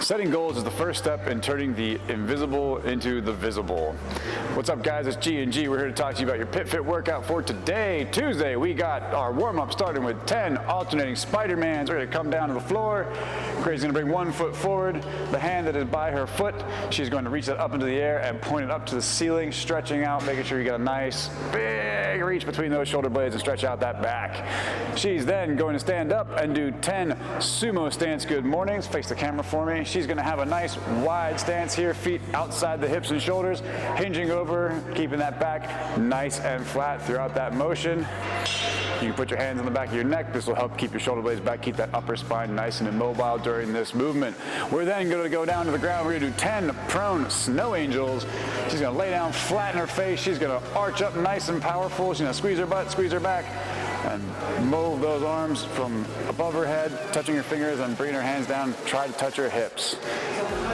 Setting goals is the first step in turning the invisible into the visible. What's up, guys? It's G&G. We're here to talk to you about your Pit Fit workout for today, Tuesday. We got our warm-up starting with 10 alternating Spidermans. We're going to come down to the floor. Grace's going to bring one foot forward. The hand that is by her foot, she's going to reach that up into the air and point it up to the ceiling, stretching out, making sure you get a nice big reach between those shoulder blades and stretch out that back. She's then going to stand up and do 10 sumo stance good mornings. Face the camera for me. She's going to have a nice wide stance here, feet outside the hips and shoulders, hinging over, keeping that back nice and flat throughout that motion. You can put your hands on the back of your neck. This will help keep your shoulder blades back, keep that upper spine nice and immobile during this movement. We're then going to go down to the ground. We're going to do 10 prone snow angels. She's going to lay down flat in her face. She's going to arch up nice and powerful. She's going to squeeze her butt, squeeze her back, and move those arms from above her head, touching her fingers, and bringing her hands down. Try to touch her hips.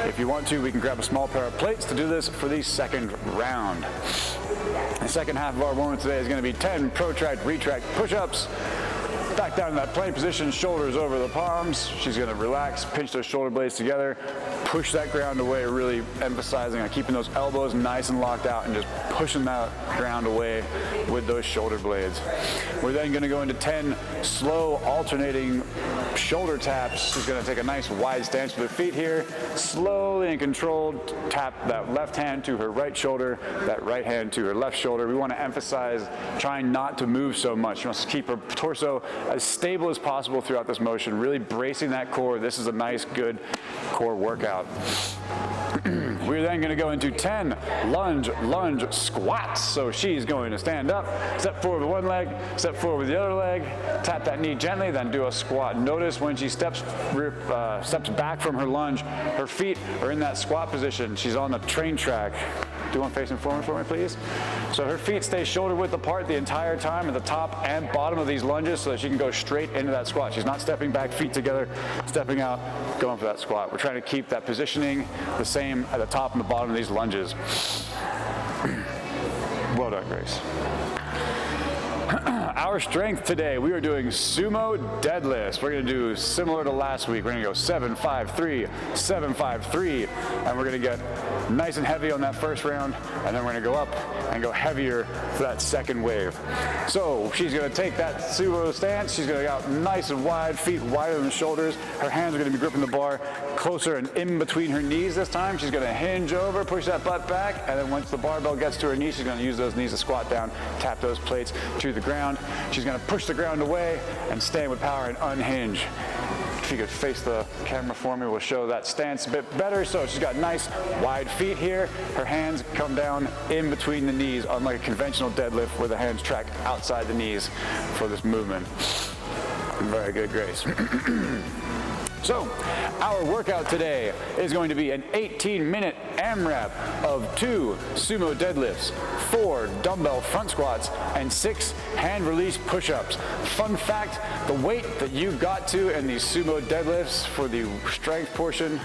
If you want to, we can grab a small pair of plates to do this for the second round. The second half of our warm-up today is going to be 10 protract retract push-ups. Back down in that plank position, shoulders over the palms. She's going to relax, pinch those shoulder blades together, push that ground away, really emphasizing on keeping those elbows nice and locked out and just pushing that ground away with those shoulder blades. We're then going to go into 10 slow alternating shoulder taps. She's going to take a nice wide stance with her feet here, slowly and controlled tap that left hand to her right shoulder, that right hand to her left shoulder. We want to emphasize trying not to move so much. She wants to keep her torso as stable as possible throughout this motion, really bracing that core. This is a nice, good core workout. We're then going to go into 10 lunge-lunge-squats. So she's going to stand up, step forward with one leg, step forward with the other leg, tap that knee gently, then do a squat. Notice when she steps back from her lunge, her feet are in that squat position. She's on the train track. Do one facing forward for me, please. So her feet stay shoulder width apart the entire time at the top and bottom of these lunges so that she can go straight into that squat. She's not stepping back, feet together, stepping out, going for that squat. We're trying to keep that positioning the same at the top and the bottom of these lunges. Well done, Grace. Our strength today, we are doing sumo deadlifts. We're going to do similar to last week. We're going to go 7-5-3, 7-5-3, and we're going to get nice and heavy on that first round, and then we're going to go up and go heavier for that second wave. So she's going to take that sumo stance. She's going to go out nice and wide, feet wider than the shoulders. Her hands are going to be gripping the bar closer and in between her knees this time. She's going to hinge over, push that butt back, and then once the barbell gets to her knees, she's going to use those knees to squat down, tap those plates to the ground. She's going to push the ground away and stand with power and unhinge. If you could face the camera for me, we'll show that stance a bit better. So she's got nice wide feet here. Her hands come down in between the knees, unlike a conventional deadlift where the hands track outside the knees for this movement. Very good, Grace. So, our workout today is going to be an 18-minute AMRAP of 2 sumo deadlifts, 4 dumbbell front squats, and 6 hand release push-ups. Fun fact, the weight that you got to in these sumo deadlifts for the strength portion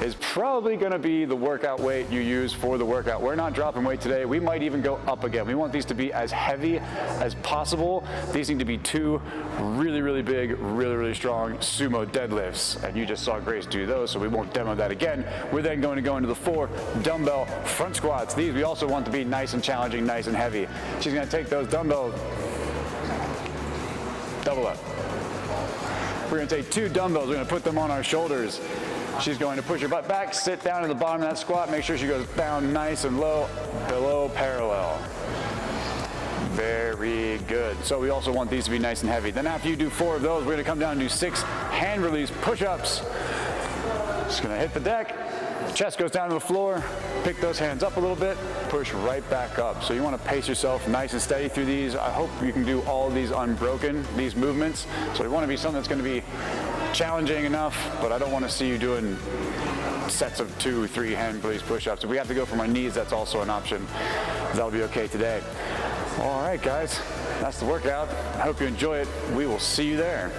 is probably going to be the workout weight you use for the workout. We're not dropping weight today. We might even go up again. We want these to be as heavy as possible. These need to be 2 really, really big, really, really strong sumo deadlifts. And you just saw Grace do those, so we won't demo that again. We're then going to go into the 4 dumbbell front squats. These we also want to be nice and challenging, nice and heavy. She's going to take those dumbbells, double up. We're going to take 2 dumbbells. We're going to put them on our shoulders. She's going to push her butt back, sit down at the bottom of that squat, make sure she goes down nice and low, below parallel. Very good. So we also want these to be nice and heavy. Then after you do 4 of those, we're going to come down and do 6 hand release push-ups. Just going to hit the deck, chest goes down to the floor, pick those hands up a little bit, push right back up. So you want to pace yourself nice and steady through these. I hope you can do all of these unbroken, these movements. So we want to be something that's going to be challenging enough, but I don't want to see you doing sets of 2 or 3 hand release push-ups. If we have to go from our knees, that's also an option. That'll be okay today. All right, guys, that's the workout. I hope you enjoy it. We will see you there.